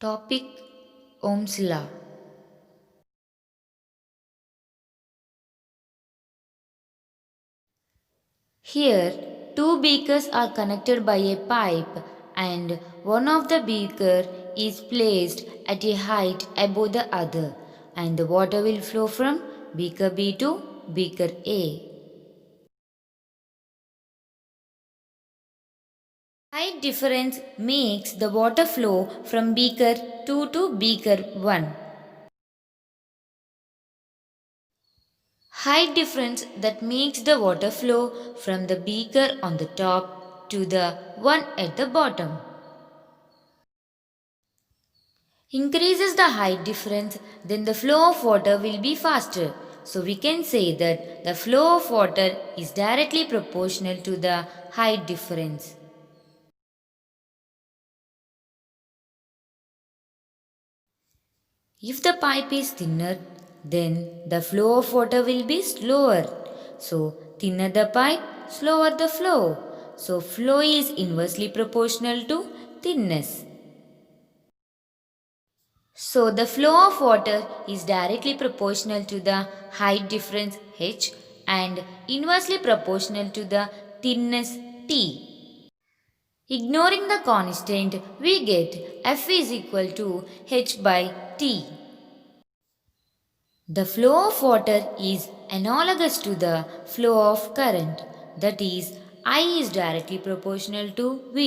Topic Ohm's Law. Here, two beakers are connected by a pipe, and one of the beaker is placed at a height above the other, and the water will flow from beaker B to beaker A. Height difference makes the water flow from beaker 2 to beaker 1. Height difference that makes the water flow from the beaker on the top to the one at the bottom. Increases the height difference, then the flow of water will be faster. So we can say that the flow of water is directly proportional to the height difference. If the pipe is thinner, then the flow of water will be slower. So thinner the pipe, slower the flow. So flow is inversely proportional to thinness. So the flow of water is directly proportional to the height difference h and inversely proportional to the thinness t. Ignoring the constant, we get F is equal to h by t. The flow of water is analogous to the flow of current, that is, I is directly proportional to V.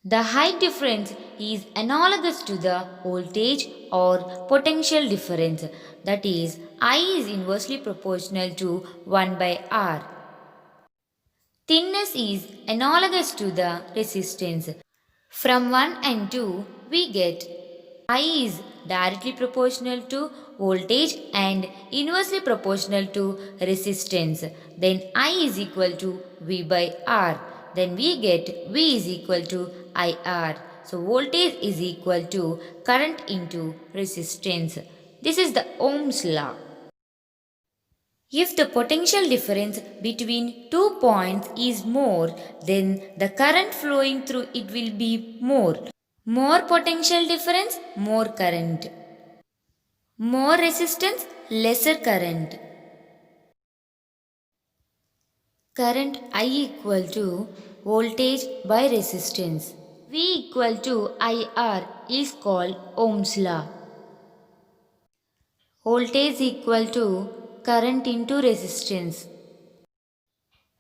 The height difference is analogous to the voltage or potential difference, that is, I is inversely proportional to 1 by R. Thinness is analogous to the resistance. From 1 and 2, we get I is directly proportional to voltage and inversely proportional to resistance. Then I is equal to V by R. Then we get V is equal to IR. So voltage is equal to current into resistance. This is the Ohm's law. If the potential difference between 2 points is more, then the current flowing through it will be more. More potential difference, more current. More resistance, lesser current. Current I equal to voltage by resistance. V equal to IR is called Ohm's law. Voltage equal to current into resistance.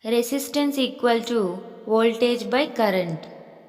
Resistance equal to voltage by current.